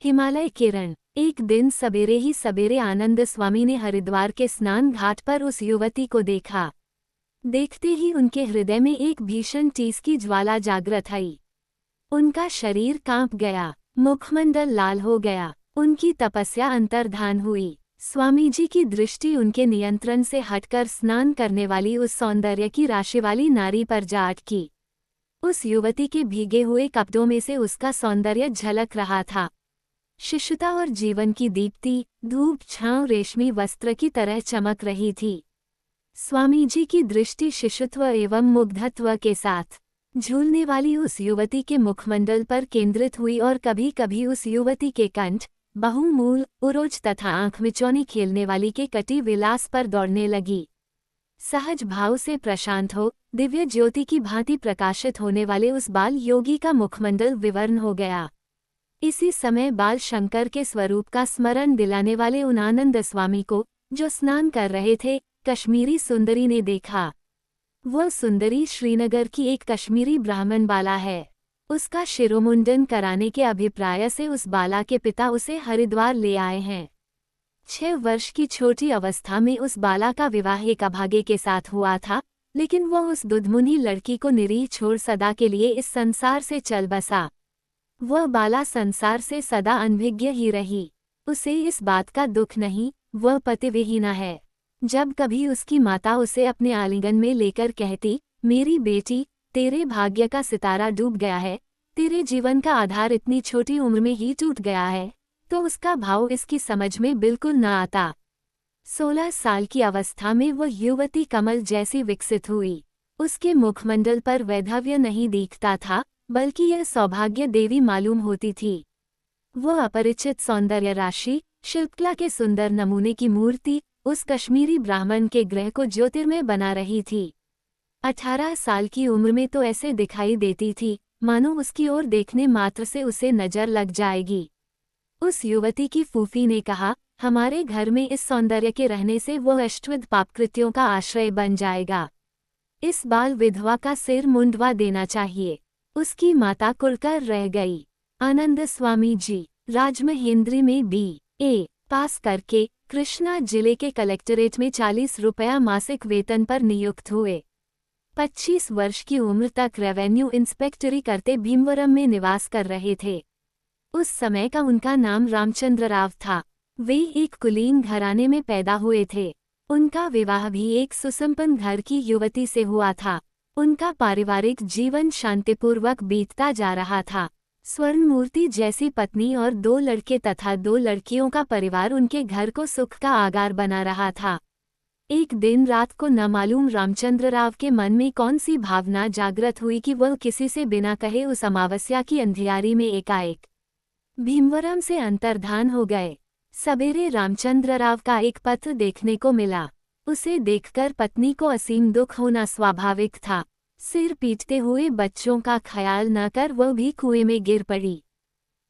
हिमालय किरण। एक दिन सवेरे ही सवेरे आनंद स्वामी ने हरिद्वार के स्नान घाट पर उस युवती को देखा। देखते ही उनके हृदय में एक भीषण टीस की ज्वाला जागृत आई। उनका शरीर कांप गया, मुखमंडल लाल हो गया, उनकी तपस्या अंतर्धान हुई। स्वामी जी की दृष्टि उनके नियंत्रण से हटकर स्नान करने वाली उस सौंदर्य की राशि वाली नारी पर जा अटकी। उस युवती के भीगे हुए कपड़ों में से उसका सौंदर्य झलक रहा था। शिशुता और जीवन की दीप्ति धूप छांव रेशमी वस्त्र की तरह चमक रही थी। स्वामी जी की दृष्टि शिशुत्व एवं मुग्धत्व के साथ झूलने वाली उस युवती के मुखमंडल पर केंद्रित हुई और कभी कभी उस युवती के कंठ, बहुमूल, उरोज तथा आंख मिचौनी खेलने वाली के कटी विलास पर दौड़ने लगी। सहज भाव से प्रशांत हो, दिव्य ज्योति की भांति प्रकाशित होने वाले उस बाल योगी का मुखमंडल विवर्ण हो गया। इसी समय बाल शंकर के स्वरूप का स्मरण दिलाने वाले उन आनंद स्वामी को, जो स्नान कर रहे थे, कश्मीरी सुंदरी ने देखा। वह सुंदरी श्रीनगर की एक कश्मीरी ब्राह्मण बाला है। उसका शिरोमुंडन कराने के अभिप्राय से उस बाला के पिता उसे हरिद्वार ले आए हैं। 6 वर्ष की छोटी अवस्था में उस बाला का विवाह एक अभागे के साथ हुआ था, लेकिन वह उस दुधमुनी लड़की को निरीह छोड़ सदा के लिए इस संसार से चल बसा। वह बाला संसार से सदा अनभिज्ञ ही रही। उसे इस बात का दुख नहीं, वह पतिविहीना है। जब कभी उसकी माता उसे अपने आलिंगन में लेकर कहती, मेरी बेटी, तेरे भाग्य का सितारा डूब गया है, तेरे जीवन का आधार इतनी छोटी उम्र में ही टूट गया है, तो उसका भाव इसकी समझ में बिल्कुल न आता। 16 साल की अवस्था में वह युवती कमल जैसी विकसित हुई। उसके मुखमंडल पर वैधव्य नहीं दिखता था, बल्कि यह सौभाग्य देवी मालूम होती थी। वह अपरिचित सौंदर्य राशि, शिल्पकला के सुंदर नमूने की मूर्ति उस कश्मीरी ब्राह्मण के गृह को ज्योतिर्मय बना रही थी। 18 साल की उम्र में तो ऐसे दिखाई देती थी, मानो उसकी ओर देखने मात्र से उसे नजर लग जाएगी। उस युवती की फूफी ने कहा, हमारे घर में इस सौंदर्य के रहने से वह अष्टविध पापकृत्यों का आश्रय बन जाएगा। इस बाल विधवा का सिर मुंडवा देना चाहिए। उसकी माता कुलकर रह गई। आनंद स्वामी जी राजमहेंद्री में B.A. पास करके कृष्णा जिले के कलेक्टरेट में 40 रुपया मासिक वेतन पर नियुक्त हुए। 25 वर्ष की उम्र तक रेवेन्यू इंस्पेक्टरी करते भीमवरम में निवास कर रहे थे। उस समय का उनका नाम रामचंद्र राव था। वे एक कुलीन घराने में पैदा हुए थे। उनका विवाह भी एक सुसंपन्न घर की युवती से हुआ था। उनका पारिवारिक जीवन शांतिपूर्वक बीतता जा रहा था। स्वर्ण मूर्ति जैसी पत्नी और 2 लड़के तथा 2 लड़कियों का परिवार उनके घर को सुख का आगार बना रहा था। एक दिन रात को न मालूम रामचंद्र राव के मन में कौन सी भावना जागृत हुई कि वह किसी से बिना कहे उस अमावस्या की अंधियारी में एकाएक भीमवरम से अंतर्धान हो गए। सवेरे रामचंद्र राव का एक पत्र देखने को मिला। उसे देखकर पत्नी को असीम दुख होना स्वाभाविक था। सिर पीटते हुए बच्चों का ख्याल न कर वह भी कुएं में गिर पड़ी।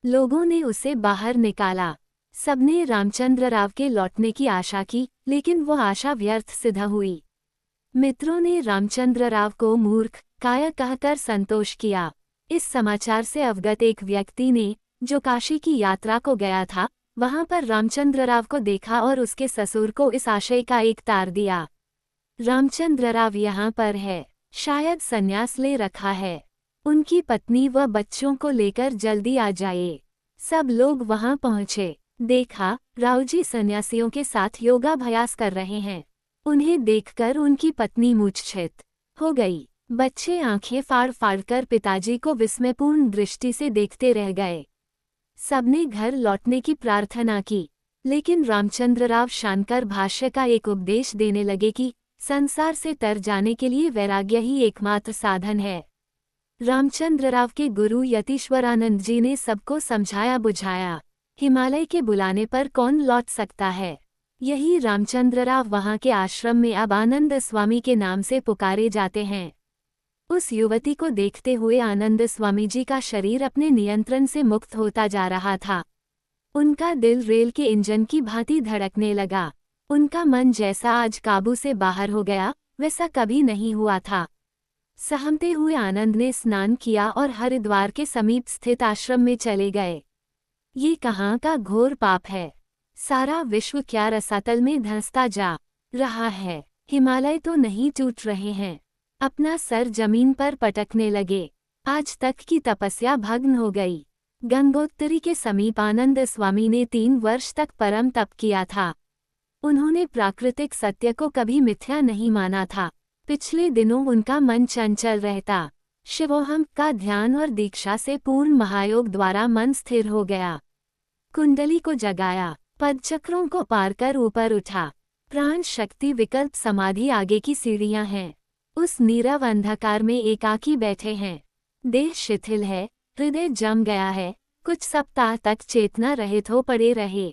लोगों ने उसे बाहर निकाला। सबने रामचंद्र राव के लौटने की आशा की, लेकिन वह आशा व्यर्थ सिद्ध हुई। मित्रों ने रामचंद्र राव को मूर्ख काया कहकर संतोष किया। इस समाचार से अवगत एक व्यक्ति ने, जो काशी की यात्रा को गया था, वहां पर रामचंद्र राव को देखा और उसके ससुर को इस आशय का एक तार दिया, रामचंद्र राव यहाँ पर है, शायद संन्यास ले रखा है। उनकी पत्नी व बच्चों को लेकर जल्दी आ जाए। सब लोग वहां पहुंचे। देखा, रावजी सन्यासियों के साथ योगाभ्यास कर रहे हैं। उन्हें देखकर उनकी पत्नी मूर्छित हो गई। बच्चे आंखें फाड़ फाड़कर पिताजी को विस्मयपूर्ण दृष्टि से देखते रह गए। सबने घर लौटने की प्रार्थना की, लेकिन रामचंद्र राव शानकर भाष्य का एक उपदेश देने लगे कि संसार से तर जाने के लिए वैराग्य ही एकमात्र साधन है। रामचंद्र राव के गुरु यतीश्वरानंद जी ने सबको समझाया बुझाया। हिमालय के बुलाने पर कौन लौट सकता है। यही रामचंद्र राव वहां के आश्रम में अब आनंद स्वामी के नाम से पुकारे जाते हैं। उस युवती को देखते हुए आनंद स्वामी जी का शरीर अपने नियंत्रण से मुक्त होता जा रहा था। उनका दिल रेल के इंजन की भांति धड़कने लगा। उनका मन जैसा आज काबू से बाहर हो गया, वैसा कभी नहीं हुआ था। सहमते हुए आनंद ने स्नान किया और हरिद्वार के समीप स्थित आश्रम में चले गए। ये कहाँ का घोर पाप है। सारा विश्व क्या रसातल में धंसता जा रहा है। हिमालय तो नहीं टूट रहे हैं। अपना सर जमीन पर पटकने लगे। आज तक की तपस्या भग्न हो गई। गंगोत्तरी के समीप आनंद स्वामी ने 3 वर्ष तक परम तप किया था। उन्होंने प्राकृतिक सत्य को कभी मिथ्या नहीं माना था। पिछले दिनों उनका मन चंचल रहता। शिवोहम का ध्यान और दीक्षा से पूर्ण महायोग द्वारा मन स्थिर हो गया। कुंडली को जगाया, पदचक्रों को पार कर ऊपर उठा। प्राण शक्ति विकल्प समाधि आगे की सीढ़ियां हैं। उस नीरव अंधकार में एकाकी बैठे हैं। देह शिथिल है, हृदय जम गया है। कुछ सप्ताह तक चेतना रहित हो पड़े रहे।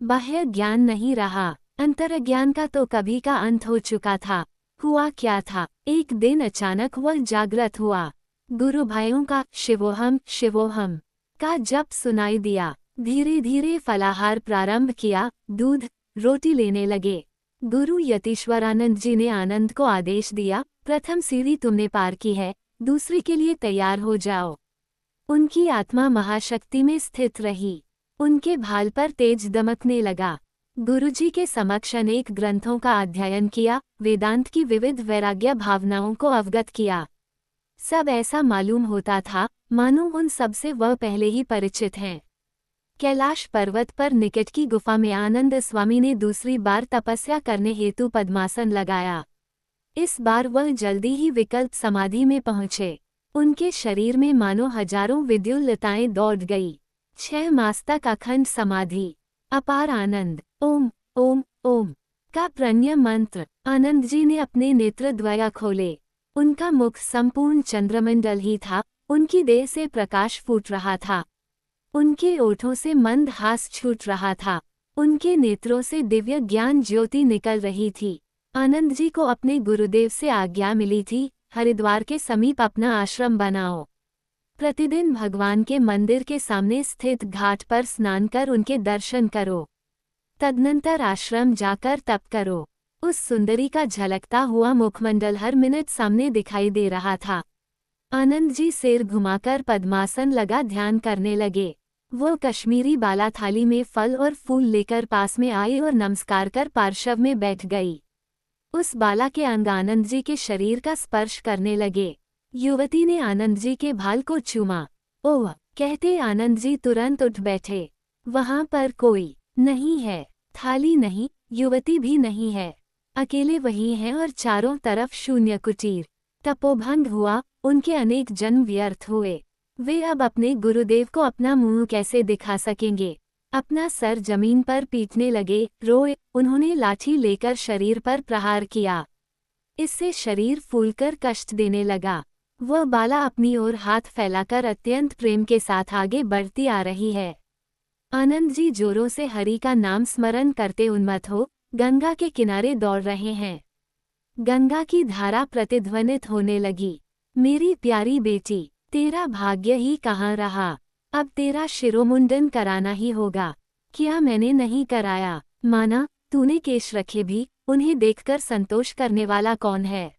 बाह्य ज्ञान नहीं रहा, अंतर्ज्ञान का तो कभी का अंत हो चुका था। हुआ क्या था, एक दिन अचानक वह जागृत हुआ। गुरु भाइयों का शिवोहम शिवोहम का जप सुनाई दिया। धीरे धीरे फलाहार प्रारंभ किया, दूध रोटी लेने लगे। गुरु यतीश्वरानंद जी ने आनंद को आदेश दिया, प्रथम सीढ़ी तुमने पार की है, दूसरी के लिए तैयार हो जाओ। उनकी आत्मा महाशक्ति में स्थित रही। उनके भाल पर तेज दमकने लगा। गुरुजी के समक्ष अनेक ग्रंथों का अध्ययन किया, वेदांत की विविध वैराग्य भावनाओं को अवगत किया। सब ऐसा मालूम होता था मानो उन सबसे वह पहले ही परिचित हैं। कैलाश पर्वत पर निकट की गुफा में आनंद स्वामी ने दूसरी बार तपस्या करने हेतु पद्मासन लगाया। इस बार वह जल्दी ही विकल्प समाधि में पहुँचे। उनके शरीर में मानो हजारों विद्युल्लताएं दौड़ गई। 6 मास तक अखंड समाधि, अपार आनंद। ओम ओम ओम का प्रणय मंत्र। आनंद जी ने अपने नेत्र द्वया खोले। उनका मुख संपूर्ण चंद्रमंडल ही था। उनकी देह से प्रकाश फूट रहा था। उनके ओठों से मंद हास छूट रहा था। उनके नेत्रों से दिव्य ज्ञान ज्योति निकल रही थी। आनंद जी को अपने गुरुदेव से आज्ञा मिली थी, हरिद्वार के समीप अपना आश्रम बनाओ। प्रतिदिन भगवान के मंदिर के सामने स्थित घाट पर स्नान कर उनके दर्शन करो। तदनंतर आश्रम जाकर तप करो। उस सुंदरी का झलकता हुआ मुखमंडल हर मिनट सामने दिखाई दे रहा था। आनंद जी सिर घुमाकर पद्मासन लगा ध्यान करने लगे। वो कश्मीरी बाला थाली में फल और फूल लेकर पास में आई और नमस्कार कर पार्श्व में बैठ गई। उस बाला के अंग आनंद जी के शरीर का स्पर्श करने लगे। युवती ने आनंद जी के भाल को चूमा। ओह कहते आनंद जी तुरंत उठ बैठे। वहां पर कोई नहीं है, थाली नहीं, युवती भी नहीं है। अकेले वही हैं और चारों तरफ शून्य कुटीर। तपोभंग हुआ, उनके अनेक जन्म व्यर्थ हुए। वे अब अपने गुरुदेव को अपना मुंह कैसे दिखा सकेंगे। अपना सर जमीन पर पीटने लगे, रोए। उन्होंने लाठी लेकर शरीर पर प्रहार किया। इससे शरीर फूलकर कष्ट देने लगा। वह बाला अपनी ओर हाथ फैलाकर अत्यंत प्रेम के साथ आगे बढ़ती आ रही है। आनंद जी जोरों से हरि का नाम स्मरण करते उन्मत्त हो गंगा के किनारे दौड़ रहे हैं। गंगा की धारा प्रतिध्वनित होने लगी। मेरी प्यारी बेटी, तेरा भाग्य ही कहाँ रहा। अब तेरा शिरोमुंडन कराना ही होगा। क्या मैंने नहीं कराया? माना तूने केश रखे भी, उन्हें देखकर संतोष करने वाला कौन है?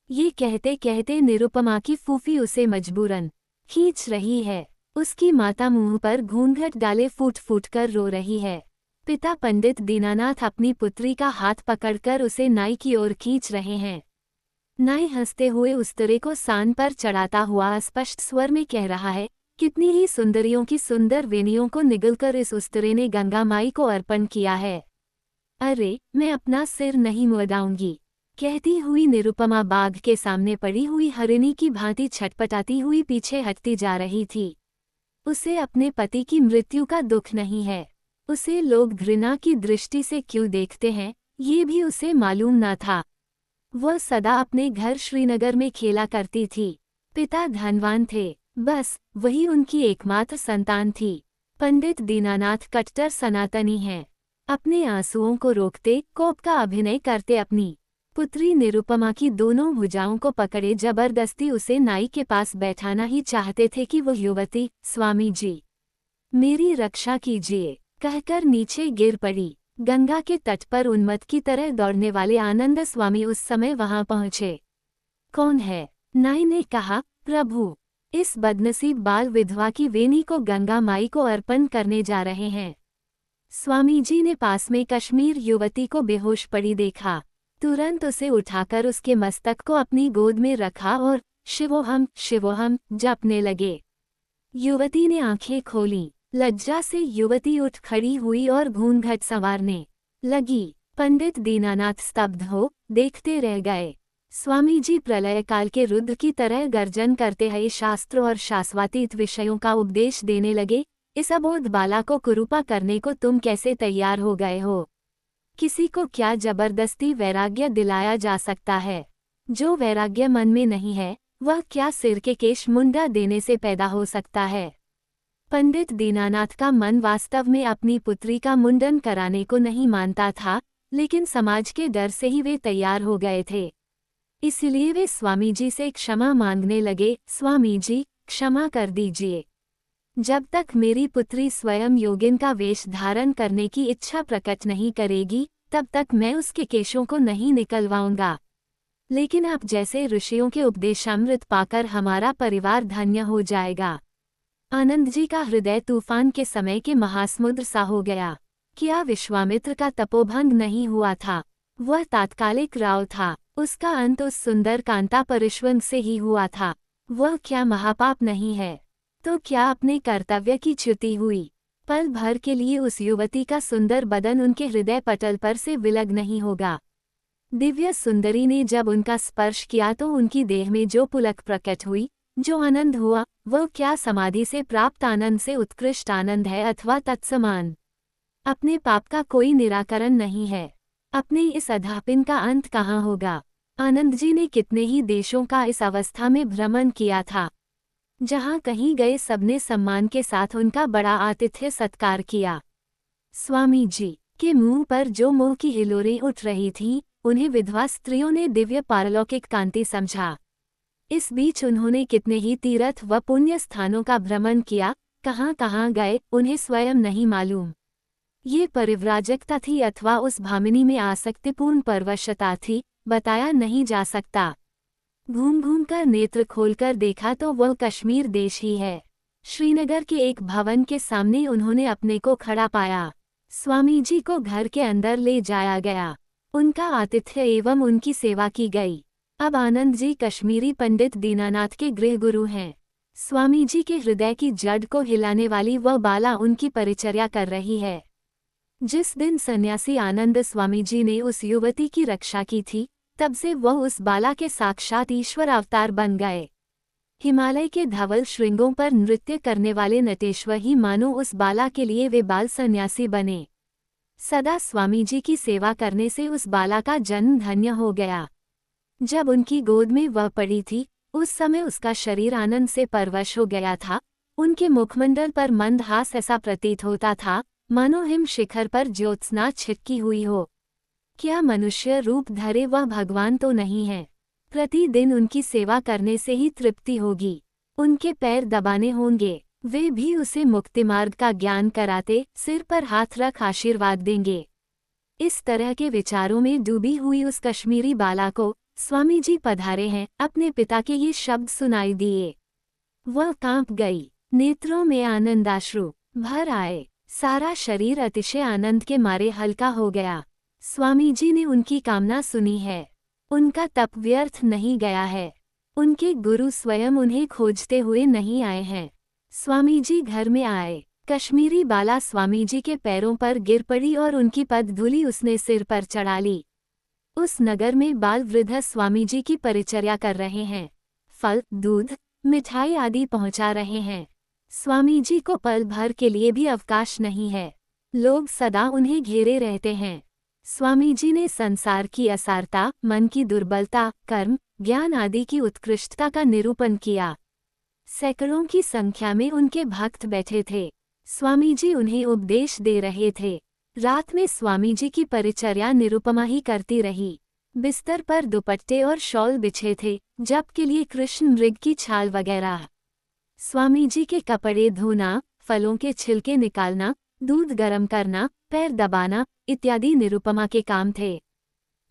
ये कहते कहते निरुपमा की फूफी उसे मजबूरन खींच रही है। उसकी माता मुंह पर घूंघट डाले फूट फूट कर रो रही है। पिता पंडित दीनानाथ अपनी पुत्री का हाथ पकड़कर उसे नाई की ओर खींच रहे हैं। नाई हंसते हुए उस्तरे को सान पर चढ़ाता हुआ स्पष्ट स्वर में कह रहा है, कितनी ही सुंदरियों की सुंदर वेणियों को निगलकर इस उस्तरे ने गंगा माई को अर्पण किया है। अरे मैं अपना सिर नहीं मुड़ाऊंगी। कहती हुई निरुपमा बाघ के सामने पड़ी हुई हरिणी की भांति छटपटाती हुई पीछे हटती जा रही थी। उसे अपने पति की मृत्यु का दुख नहीं है। उसे लोग घृणा की दृष्टि से क्यों देखते हैं, ये भी उसे मालूम न था। वह सदा अपने घर श्रीनगर में खेला करती थी। पिता धनवान थे, बस वही उनकी एकमात्र संतान थी। पंडित दीनानाथ कट्टर सनातनी हैं। अपने आंसुओं को रोकते कोप का अभिनय करते अपनी पुत्री निरुपमा की दोनों भुजाओं को पकड़े जबरदस्ती उसे नाई के पास बैठाना ही चाहते थे कि वह युवती, स्वामी जी मेरी रक्षा कीजिए कहकर नीचे गिर पड़ी। गंगा के तट पर उन्मत्त की तरह दौड़ने वाले आनंद स्वामी उस समय वहां पहुंचे। कौन है? नाई ने कहा, प्रभु इस बदनसीब बाल विधवा की वेणी को गंगा माई को अर्पण करने जा रहे हैं। स्वामी जी ने पास में कश्मीर युवती को बेहोश पड़ी देखा। तुरंत उसे उठाकर उसके मस्तक को अपनी गोद में रखा और शिवोहम जपने लगे। युवती ने आंखें खोलीं। लज्जा से युवती उठ खड़ी हुई और घूंघट संवारने लगी। पंडित दीनानाथ स्तब्ध हो देखते रह गए। स्वामी जी प्रलय काल के रुद्र की तरह गर्जन करते हुए शास्त्र और शास्त्रातीत विषयों का उपदेश देने लगे। इस अबोध बाला को कुरूपा करने को तुम कैसे तैयार हो गए हो? किसी को क्या जबरदस्ती वैराग्य दिलाया जा सकता है? जो वैराग्य मन में नहीं है वह क्या सिर के केश मुंडा देने से पैदा हो सकता है? पंडित दीनानाथ का मन वास्तव में अपनी पुत्री का मुंडन कराने को नहीं मानता था, लेकिन समाज के डर से ही वे तैयार हो गए थे। इसलिए वे स्वामी जी से क्षमा मांगने लगे। स्वामी जी, क्षमा कर दीजिए। जब तक मेरी पुत्री स्वयं योगिन का वेश धारण करने की इच्छा प्रकट नहीं करेगी, तब तक मैं उसके केशों को नहीं निकलवाऊंगा। लेकिन आप जैसे ऋषियों के उपदेशामृत पाकर हमारा परिवार धन्य हो जाएगा। आनंद जी का हृदय तूफान के समय के महासमुद्र सा हो गया। क्या विश्वामित्र का तपोभंग नहीं हुआ था? वह तात्कालिक राव था। उसका अंत उस सुंदर कांता परिश्वंग से ही हुआ था। वह क्या महापाप नहीं है? तो क्या अपने कर्तव्य की च्युति हुई? पल भर के लिए उस युवती का सुंदर बदन उनके हृदय पटल पर से विलग नहीं होगा। दिव्य सुंदरी ने जब उनका स्पर्श किया तो उनकी देह में जो पुलक प्रकट हुई, जो आनंद हुआ, वह क्या समाधि से प्राप्त आनंद से उत्कृष्ट आनंद है अथवा तत्समान? अपने पाप का कोई निराकरण नहीं है। अपने इस अधापिन का अंत कहाँ होगा? आनंद जी ने कितने ही देशों का इस अवस्था में भ्रमण किया था। जहाँ कहीं गए सबने सम्मान के साथ उनका बड़ा आतिथ्य सत्कार किया। स्वामी जी के मुंह पर जो मोह की हिलोरें उठ रही थीं, उन्हें विधवा स्त्रियों ने दिव्य पारलौकिक कांति समझा। इस बीच उन्होंने कितने ही तीर्थ व पुण्य स्थानों का भ्रमण किया। कहाँ कहाँ गए उन्हें स्वयं नहीं मालूम। ये परिव्राजकता थी अथवा उस भामिनी में आसक्तिपूर्ण परवशता थी, बताया नहीं जा सकता। घूम घूम कर नेत्र खोलकर देखा तो वह कश्मीर देश ही है। श्रीनगर के एक भवन के सामने उन्होंने अपने को खड़ा पाया। स्वामी जी को घर के अंदर ले जाया गया। उनका आतिथ्य एवं उनकी सेवा की गई। अब आनंद जी कश्मीरी पंडित दीनानाथ के गृह गुरु हैं। स्वामी जी के हृदय की जड़ को हिलाने वाली वह बाला उनकी परिचर्या कर रही है। जिस दिन सन्यासी आनंद स्वामी जी ने उस युवती की रक्षा की थी, तब से वह उस बाला के साक्षात ईश्वर अवतार बन गए। हिमालय के धवल श्रृंगों पर नृत्य करने वाले नटेश्वर ही मानो उस बाला के लिए वे बाल सन्यासी बने। सदा स्वामी जी की सेवा करने से उस बाला का जन्म धन्य हो गया। जब उनकी गोद में वह पड़ी थी, उस समय उसका शरीर आनंद से परवश हो गया था। उनके मुखमंडल पर मंद हास ऐसा प्रतीत होता था, मानो हिम शिखर पर ज्योत्सना छिटकी हुई हो। क्या मनुष्य रूप धरे वह भगवान तो नहीं है? प्रतिदिन उनकी सेवा करने से ही तृप्ति होगी। उनके पैर दबाने होंगे। वे भी उसे मुक्ति मार्ग का ज्ञान कराते, सिर पर हाथ रख आशीर्वाद देंगे। इस तरह के विचारों में डूबी हुई उस कश्मीरी बाला को स्वामी जी पधारे हैं, अपने पिता के ये शब्द सुनाई दिए। वह कांप गई। नेत्रों में आनंदाश्रु भर आए। सारा शरीर अतिशय आनंद के मारे हल्का हो गया। स्वामी जी ने उनकी कामना सुनी है। उनका तप व्यर्थ नहीं गया है। उनके गुरु स्वयं उन्हें खोजते हुए नहीं आए हैं। स्वामी जी घर में आए। कश्मीरी बाला स्वामी जी के पैरों पर गिर पड़ी और उनकी पदधूलि उसने सिर पर चढ़ा ली। उस नगर में बाल वृद्ध स्वामी जी की परिचर्या कर रहे हैं। फल, दूध, मिठाई आदि पहुंचा रहे हैं। स्वामी जी को पल भर के लिए भी अवकाश नहीं है। लोग सदा उन्हें घेरे रहते हैं। स्वामी जी ने संसार की असारता, मन की दुर्बलता, कर्म, ज्ञान आदि की उत्कृष्टता का निरूपण किया। सैकड़ों की संख्या में उनके भक्त बैठे थे। स्वामी जी उन्हें उपदेश दे रहे थे। रात में स्वामी जी की परिचर्या निरुपमा ही करती रही। बिस्तर पर दुपट्टे और शॉल बिछे थे, जप के लिए कृष्ण मृग की छाल वगैरह। स्वामी जी के कपड़े धोना, फलों के छिलके निकालना, दूध गर्म करना, पैर दबाना इत्यादि निरुपमा के काम थे।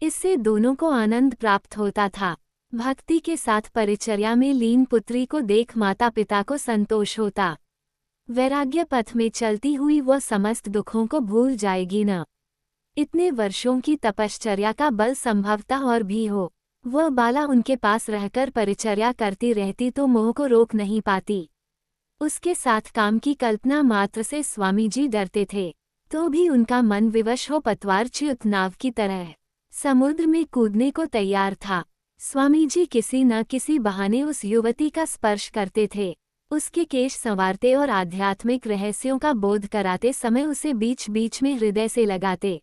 इससे दोनों को आनंद प्राप्त होता था। भक्ति के साथ परिचर्या में लीन पुत्री को देख माता पिता को संतोष होता। वैराग्य पथ में चलती हुई वह समस्त दुखों को भूल जाएगी न। इतने वर्षों की तपश्चर्या का बल संभवतः और भी हो, वह बाला उनके पास रहकर परिचर्या करती रहती तो मोह को रोक नहीं पाती। उसके साथ काम की कल्पना मात्र से स्वामी जी डरते थे, तो भी उनका मन विवश हो पतवारच्युत नाव की तरह समुद्र में कूदने को तैयार था। स्वामी जी किसी न किसी बहाने उस युवती का स्पर्श करते थे, उसके केश संवारते और आध्यात्मिक रहस्यों का बोध कराते समय उसे बीच बीच में हृदय से लगाते।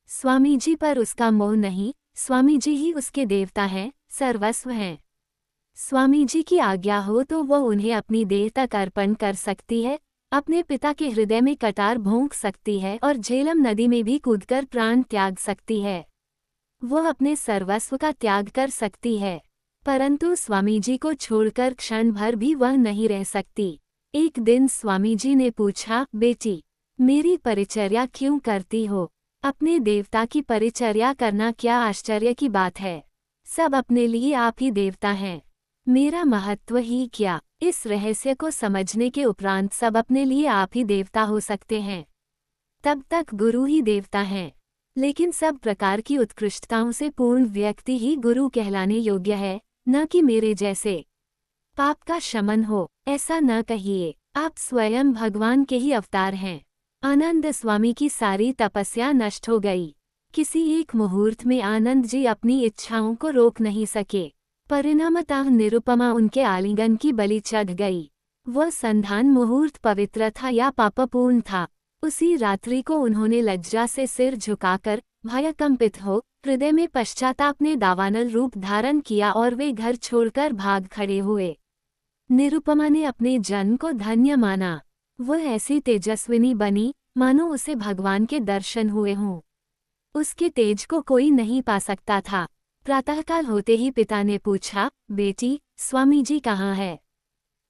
स्वामी जी पर उसका मोह नहीं, स्वामी जी ही उसके देवता हैं, सर्वस्व हैं। स्वामी जी की आज्ञा हो तो वह उन्हें अपनी देह तक अर्पण कर सकती है, अपने पिता के हृदय में कटार भोंक सकती है और झेलम नदी में भी कूदकर प्राण त्याग सकती है। वह अपने सर्वस्व का त्याग कर सकती है, परंतु स्वामी जी को छोड़कर क्षण भर भी वह नहीं रह सकती। एक दिन स्वामी जी ने पूछा, बेटी, मेरी परिचर्या क्यों करती हो? अपने देवता की परिचर्या करना क्या आश्चर्य की बात है? सब अपने लिए आप ही देवता हैं, मेरा महत्व ही क्या? इस रहस्य को समझने के उपरांत सब अपने लिए आप ही देवता हो सकते हैं। तब तक गुरु ही देवता हैं, लेकिन सब प्रकार की उत्कृष्टताओं से पूर्ण व्यक्ति ही गुरु कहलाने योग्य है, न कि मेरे जैसे। पाप का शमन हो, ऐसा न कहिए, आप स्वयं भगवान के ही अवतार हैं। आनंद स्वामी की सारी तपस्या नष्ट हो गई। किसी एक मुहूर्त में आनंद जी अपनी इच्छाओं को रोक नहीं सके। परिणामतः निरुपमा उनके आलिंगन की बलि चढ़ गई। वह संधान मुहूर्त पवित्र था या पापपूर्ण था? उसी रात्रि को उन्होंने लज्जा से सिर झुकाकर, भयकंपित हो, हृदय में पश्चाताप ने दावानल रूप धारण किया और वे घर छोड़कर भाग खड़े हुए। निरुपमा ने अपने जन्म को धन्य माना। वह ऐसी तेजस्विनी बनी मानो उसे भगवान के दर्शन हुए हों। उसके तेज को कोई नहीं पा सकता था। प्रातःकाल होते ही पिता ने पूछा, बेटी, स्वामी जी कहाँ है?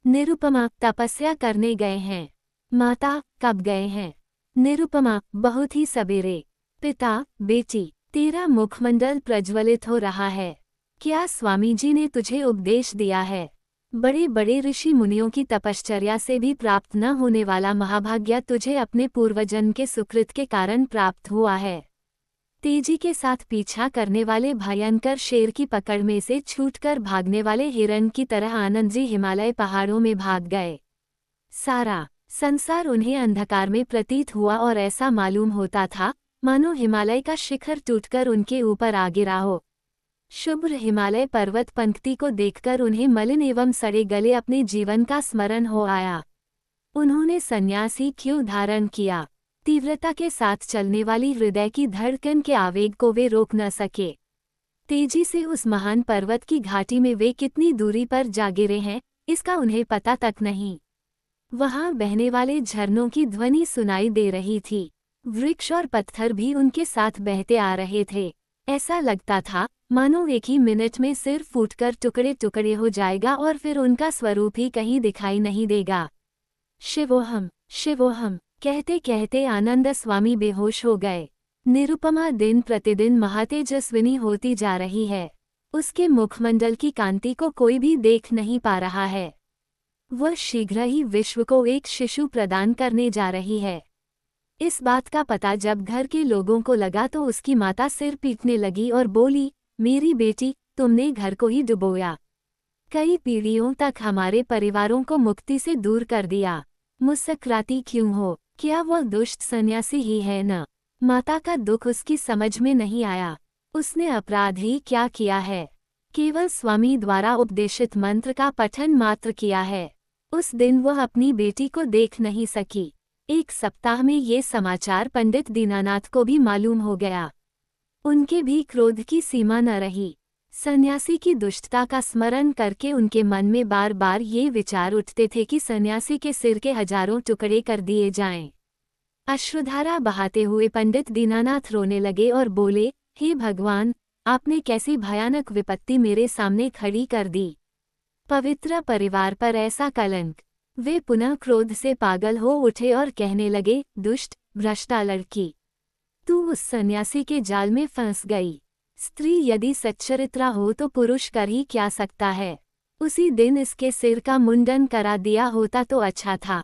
निरुपमा, तपस्या करने गए हैं। माता, कब गए हैं? निरुपमा, बहुत ही सवेरे। पिता, बेटी, तेरा मुखमंडल प्रज्वलित हो रहा है। क्या स्वामी जी ने तुझे उपदेश दिया है? बड़े बड़े ऋषि मुनियों की तपश्चर्या से भी प्राप्त न होने वाला महाभाग्य तुझे अपने पूर्वजन्म के सुकृत के कारण प्राप्त हुआ है। तेजी के साथ पीछा करने वाले भयंकर शेर की पकड़ में से छूटकर भागने वाले हिरण की तरह आनंद जी हिमालय पहाड़ों में भाग गए। सारा संसार उन्हें अंधकार में प्रतीत हुआ और ऐसा मालूम होता था मानो हिमालय का शिखर टूटकर उनके ऊपर आ गिरा हो। शुभ्र हिमालय पर्वत पंक्ति को देखकर उन्हें मलिन एवं सड़े गले अपने जीवन का स्मरण हो आया। उन्होंने सन्यास ही क्यों धारण किया? तीव्रता के साथ चलने वाली हृदय की धड़कन के आवेग को वे रोक न सके। तेजी से उस महान पर्वत की घाटी में वे कितनी दूरी पर जा गिरे हैं, इसका उन्हें पता तक नहीं। वहां बहने वाले झरनों की ध्वनि सुनाई दे रही थी। वृक्ष और पत्थर भी उनके साथ बहते आ रहे थे। ऐसा लगता था मानो एक ही मिनट में सिर फूटकर टुकड़े टुकड़े हो जाएगा और फिर उनका स्वरूप ही कहीं दिखाई नहीं देगा। शिवोहम, शिवोहम कहते कहते आनंद स्वामी बेहोश हो गए। निरुपमा दिन प्रतिदिन महातेजस्विनी होती जा रही है। उसके मुखमंडल की कांति को कोई भी देख नहीं पा रहा है। वह शीघ्र ही विश्व को एक शिशु प्रदान करने जा रही है। इस बात का पता जब घर के लोगों को लगा तो उसकी माता सिर पीटने लगी और बोली, मेरी बेटी, तुमने घर को ही डुबोया। कई पीढ़ियों तक हमारे परिवारों को मुक्ति से दूर कर दिया। मुस्कुराती क्यों हो? क्या वह दुष्ट सन्यासी ही है न? माता का दुख उसकी समझ में नहीं आया। उसने अपराध ही क्या किया है? केवल स्वामी द्वारा उपदेशित मंत्र का पठन मात्र किया है। उस दिन वह अपनी बेटी को देख नहीं सकी। एक सप्ताह में ये समाचार पंडित दीनानाथ को भी मालूम हो गया। उनके भी क्रोध की सीमा न रही। सन्यासी की दुष्टता का स्मरण करके उनके मन में बार बार ये विचार उठते थे कि सन्यासी के सिर के हजारों टुकड़े कर दिए जाएं। अश्रुधारा बहाते हुए पंडित दीनानाथ रोने लगे और बोले, हे भगवान, आपने कैसी भयानक विपत्ति मेरे सामने खड़ी कर दी। पवित्र परिवार पर ऐसा कलंक। वे पुनः क्रोध से पागल हो उठे और कहने लगे, दुष्ट, भ्रष्टा लड़की, तू उस सन्यासी के जाल में फंस गई। स्त्री यदि सच्चरित्रा हो तो पुरुष कर ही क्या सकता है। उसी दिन इसके सिर का मुंडन करा दिया होता तो अच्छा था।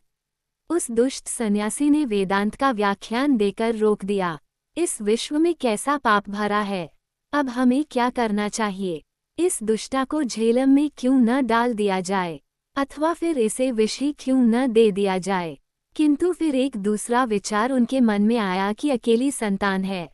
उस दुष्ट सन्यासी ने वेदांत का व्याख्यान देकर रोक दिया। इस विश्व में कैसा पाप भरा है। अब हमें क्या करना चाहिए। इस दुष्टा को झेलम में क्यों न डाल दिया जाए, अथवा फिर इसे विष ही क्यों न दे दिया जाए। किंतु फिर एक दूसरा विचार उनके मन में आया कि अकेली संतान है,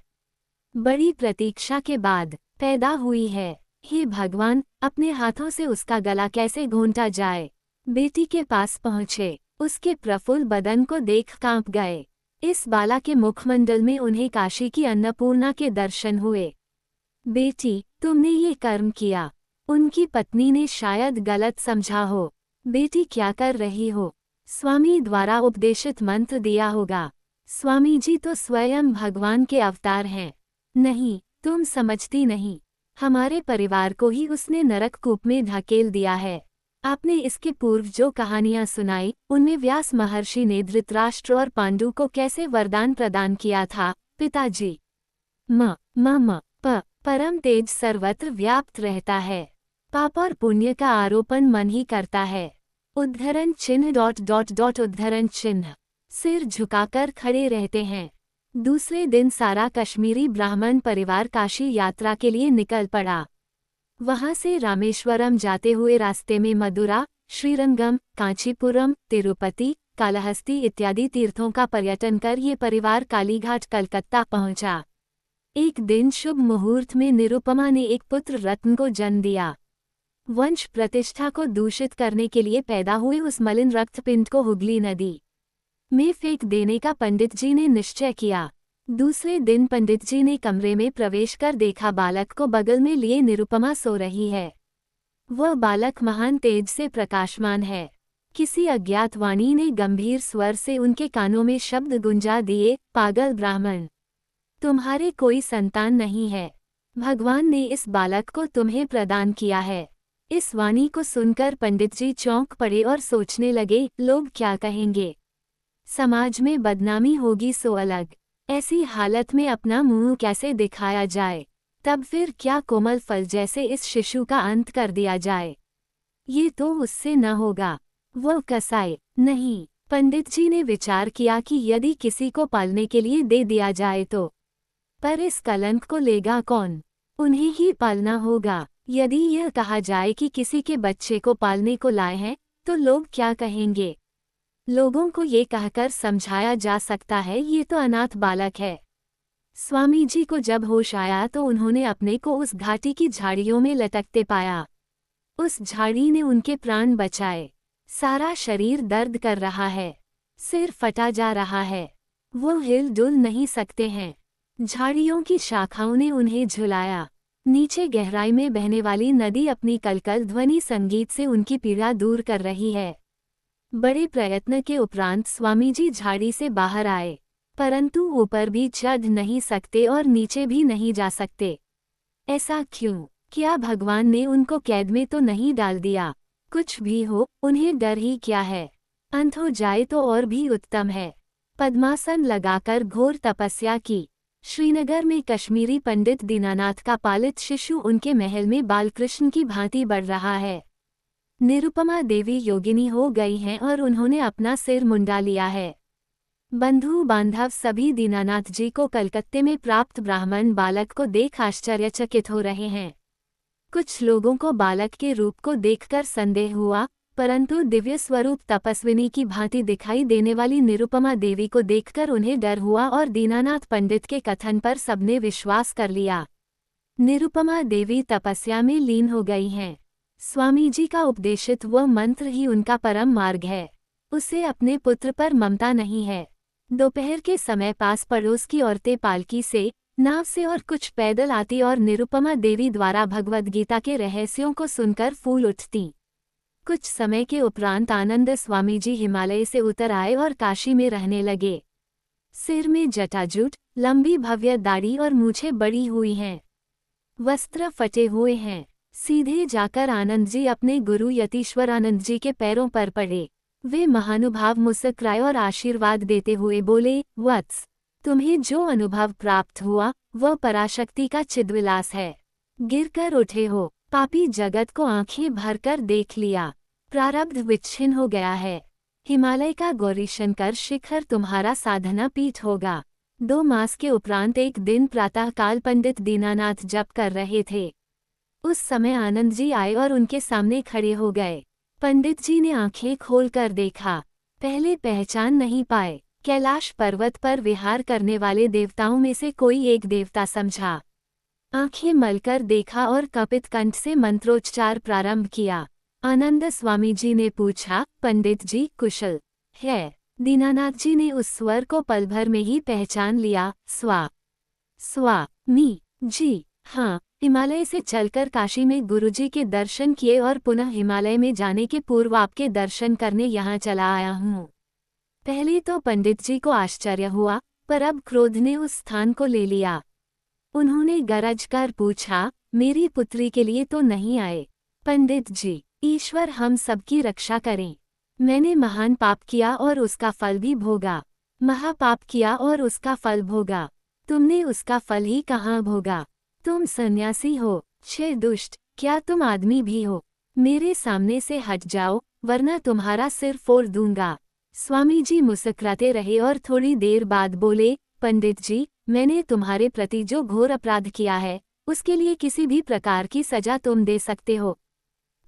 बड़ी प्रतीक्षा के बाद पैदा हुई है। हे भगवान, अपने हाथों से उसका गला कैसे घोंटा जाए। बेटी के पास पहुँचे, उसके प्रफुल्ल बदन को देख कांप गए। इस बाला के मुखमंडल में उन्हें काशी की अन्नपूर्णा के दर्शन हुए। बेटी, तुमने ये कर्म किया। उनकी पत्नी ने शायद गलत समझा हो। बेटी क्या कर रही हो। स्वामी द्वारा उपदेशित मंत्र दिया होगा। स्वामी जी तो स्वयं भगवान के अवतार हैं। नहीं, तुम समझती नहीं। हमारे परिवार को ही उसने नरक कूप में ढकेल दिया है। आपने इसके पूर्व जो कहानियां सुनाई, उनमें व्यास महर्षि ने धृतराष्ट्र और पांडु को कैसे वरदान प्रदान किया था। पिताजी, म परम तेज सर्वत्र व्याप्त रहता है। पाप और पुण्य का आरोपण मन ही करता है। उद्धरण चिन्ह ... उद्धरण चिन्ह। सिर झुकाकर खड़े रहते हैं। दूसरे दिन सारा कश्मीरी ब्राह्मण परिवार काशी यात्रा के लिए निकल पड़ा। वहां से रामेश्वरम जाते हुए रास्ते में मदुरा, श्रीरंगम, कांचीपुरम, तिरुपति, कालहस्ती इत्यादि तीर्थों का पर्यटन कर ये परिवार कालीघाट कलकत्ता पहुंचा। एक दिन शुभ मुहूर्त में निरुपमा ने एक पुत्र रत्न को जन्म दिया। वंश प्रतिष्ठा को दूषित करने के लिए पैदा हुए उस मलिन रक्तपिंड को हुगली नदी में फेंक देने का पंडित जी ने निश्चय किया। दूसरे दिन पंडित जी ने कमरे में प्रवेश कर देखा, बालक को बगल में लिए निरुपमा सो रही है। वह बालक महान तेज से प्रकाशमान है। किसी अज्ञात वाणी ने गंभीर स्वर से उनके कानों में शब्द गुंजा दिए, पागल ब्राह्मण, तुम्हारे कोई संतान नहीं है। भगवान ने इस बालक को तुम्हें प्रदान किया है। इस वाणी को सुनकर पंडित जी चौंक पड़े और सोचने लगे, लोग क्या कहेंगे, समाज में बदनामी होगी सो अलग। ऐसी हालत में अपना मुंह कैसे दिखाया जाए। तब फिर क्या कोमल फल जैसे इस शिशु का अंत कर दिया जाए। ये तो उससे न होगा। वो कसाई नहीं। पंडित जी ने विचार किया कि यदि किसी को पालने के लिए दे दिया जाए तो, पर इस कलंक को लेगा कौन। उन्हें ही पालना होगा। यदि यह कहा जाए कि किसी के बच्चे को पालने को लाए हैं, तो लोग क्या कहेंगे। लोगों को ये कहकर समझाया जा सकता है, ये तो अनाथ बालक है। स्वामी जी को जब होश आया तो उन्होंने अपने को उस घाटी की झाड़ियों में लटकते पाया। उस झाड़ी ने उनके प्राण बचाए। सारा शरीर दर्द कर रहा है, सिर फटा जा रहा है, वो हिल डुल नहीं सकते हैं। झाड़ियों की शाखाओं ने उन्हें झुलाया। नीचे गहराई में बहने वाली नदी अपनी कलकल ध्वनि संगीत से उनकी पीड़ा दूर कर रही है। बड़े प्रयत्न के उपरांत स्वामी जी झाड़ी से बाहर आए, परंतु ऊपर भी चढ़ नहीं सकते और नीचे भी नहीं जा सकते। ऐसा क्यों? क्या भगवान ने उनको कैद में तो नहीं डाल दिया? कुछ भी हो, उन्हें डर ही क्या है। अंत हो जाए तो और भी उत्तम है। पद्मासन लगाकर घोर तपस्या की। श्रीनगर में कश्मीरी पंडित दीनानाथ का पालित शिशु उनके महल में बालकृष्ण की भांति बढ़ रहा है। निरुपमा देवी योगिनी हो गई हैं और उन्होंने अपना सिर मुंडा लिया है। बंधु बांधव सभी दीनानाथ जी को कलकत्ते में प्राप्त ब्राह्मण बालक को देख आश्चर्यचकित हो रहे हैं। कुछ लोगों को बालक के रूप को देखकर संदेह हुआ, परंतु दिव्य स्वरूप तपस्विनी की भांति दिखाई देने वाली निरुपमा देवी को देखकर उन्हें डर हुआ और दीनानाथ पंडित के कथन पर सबने विश्वास कर लिया। निरुपमा देवी तपस्या में लीन हो गई हैं। स्वामी जी का उपदेशित वह मंत्र ही उनका परम मार्ग है। उसे अपने पुत्र पर ममता नहीं है। दोपहर के समय पास पड़ोस की औरतें पालकी से, नाव से और कुछ पैदल आती और निरुपमा देवी द्वारा भगवद गीता के रहस्यों को सुनकर फूल उठती। कुछ समय के उपरांत आनंद स्वामी जी हिमालय से उतर आए और काशी में रहने लगे। सिर में जटाजूट, लंबी भव्य दाढ़ी और मूछें बड़ी हुई हैं। वस्त्र फटे हुए हैं। सीधे जाकर आनंद जी अपने गुरु यतीश्वरानंद जी के पैरों पर पड़े। वे महानुभाव मुस्कुराए और आशीर्वाद देते हुए बोले, वत्स, तुम्हें जो अनुभव प्राप्त हुआ वह पराशक्ति का चिद्विलास है। गिरकर उठे हो, पापी जगत को आंखें भरकर देख लिया, प्रारब्ध विच्छिन्न हो गया है। हिमालय का गौरीशंकर शिखर तुम्हारा साधना पीठ होगा। 2 मास के उपरांत एक दिन प्रातःकाल पंडित दीनानाथ जप कर रहे थे। उस समय आनंद जी आए और उनके सामने खड़े हो गए। पंडित जी ने आंखें खोलकर देखा, पहले पहचान नहीं पाए। कैलाश पर्वत पर विहार करने वाले देवताओं में से कोई एक देवता समझा। आंखें मलकर देखा और कपित कंठ से मंत्रोच्चार प्रारंभ किया। आनंद स्वामी जी ने पूछा, पंडित जी कुशल है? दीनानाथ जी ने उस स्वर को पल भर में ही पहचान लिया, स्वामी जी। हाँ, हिमालय से चलकर काशी में गुरुजी के दर्शन किए और पुनः हिमालय में जाने के पूर्व आपके दर्शन करने यहाँ चला आया हूँ। पहले तो पंडित जी को आश्चर्य हुआ, पर अब क्रोध ने उस स्थान को ले लिया। उन्होंने गरज कर पूछा, मेरी पुत्री के लिए तो नहीं आए? पंडित जी, ईश्वर हम सबकी रक्षा करें। मैंने महान पाप किया और उसका फल भी भोगा, महापाप किया और उसका फल भोगा। तुमने उसका फल ही कहाँ भोगा? तुम सन्यासी हो, छह दुष्ट, क्या तुम आदमी भी हो? मेरे सामने से हट जाओ, वरना तुम्हारा सिर फोड़ दूंगा। स्वामी जी मुस्कुराते रहे और थोड़ी देर बाद बोले, पंडित जी, मैंने तुम्हारे प्रति जो घोर अपराध किया है, उसके लिए किसी भी प्रकार की सजा तुम दे सकते हो।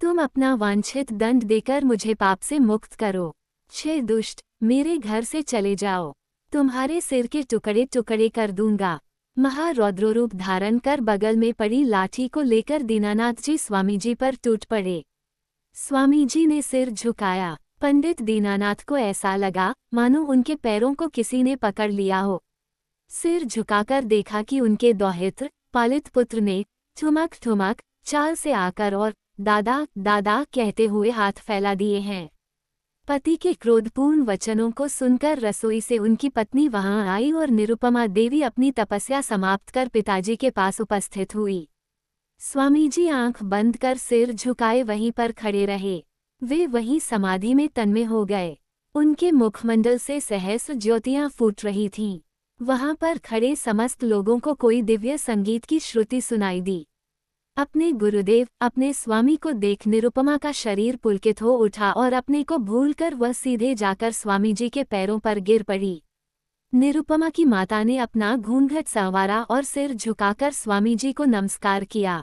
तुम अपना वांछित दंड देकर मुझे पाप से मुक्त करो। 6 दुष्ट, मेरे घर से चले जाओ, तुम्हारे सिर के टुकड़े टुकड़े कर दूंगा। महारौद्र रूप धारण कर बगल में पड़ी लाठी को लेकर दीनानाथ जी स्वामी जी पर टूट पड़े। स्वामी जी ने सिर झुकाया। पंडित दीनानाथ को ऐसा लगा मानो उनके पैरों को किसी ने पकड़ लिया हो। सिर झुकाकर देखा कि उनके दौहित्र पालित पुत्र ने ठुमक ठुमक चाल से आकर और दादा दादा कहते हुए हाथ फैला दिए हैं। पति के क्रोधपूर्ण वचनों को सुनकर रसोई से उनकी पत्नी वहां आई और निरुपमा देवी अपनी तपस्या समाप्त कर पिताजी के पास उपस्थित हुई। स्वामी जी आंख बंद कर सिर झुकाए वहीं पर खड़े रहे। वे वहीं समाधि में तन्मय हो गए। उनके मुखमंडल से सहस्र ज्योतियां फूट रही थीं। वहां पर खड़े समस्त लोगों को कोई दिव्य संगीत की श्रुति सुनाई दी। अपने गुरुदेव, अपने स्वामी को देख निरुपमा का शरीर पुलकित हो उठा और अपने को भूलकर वह सीधे जाकर स्वामी जी के पैरों पर गिर पड़ी। निरुपमा की माता ने अपना घूंघट संवारा और सिर झुकाकर स्वामी जी को नमस्कार किया।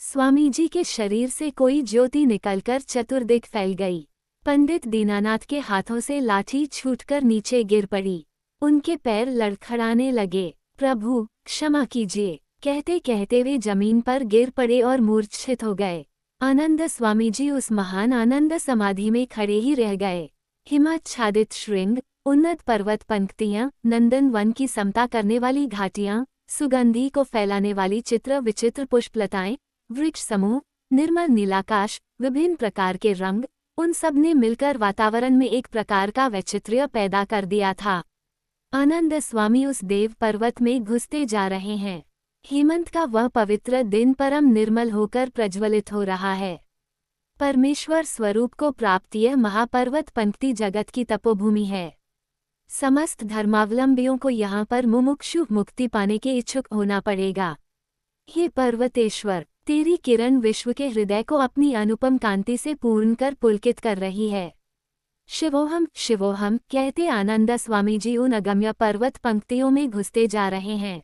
स्वामी जी के शरीर से कोई ज्योति निकलकर चतुर्दिक फैल गई। पंडित दीनानाथ के हाथों से लाठी छूटकर नीचे गिर पड़ी। उनके पैर लड़खड़ाने लगे। प्रभु क्षमा कीजिए, कहते कहते वे जमीन पर गिर पड़े और मूर्छित हो गए। आनंद स्वामी जी उस महान आनंद समाधि में खड़े ही रह गए। हिमाच्छादित श्रृंग, उन्नत पर्वत पंक्तियां, नंदन वन की समता करने वाली घाटियां, सुगंधी को फैलाने वाली चित्र विचित्र पुष्पलताएं, वृक्ष समूह, निर्मल नीलाकाश, विभिन्न प्रकार के रंग, उन सब ने मिलकर वातावरण में एक प्रकार का वैचित्र्य पैदा कर दिया था। आनंद स्वामी उस देव पर्वत में घुसते जा रहे हैं। हेमंत का वह पवित्र दिन परम निर्मल होकर प्रज्वलित हो रहा है। परमेश्वर स्वरूप को प्राप्त यह महापर्वत पंक्ति जगत की तपोभूमि है। समस्त धर्मावलंबियों को यहाँ पर मुमुक्षु मुक्ति पाने के इच्छुक होना पड़ेगा। हे पर्वतेश्वर, तेरी किरण विश्व के हृदय को अपनी अनुपम कांति से पूर्ण कर पुलकित कर रही है। शिवोहम शिवोहम कहते आनंद स्वामी जी उन अगम्य पर्वत पंक्तियों में घुसते जा रहे हैं।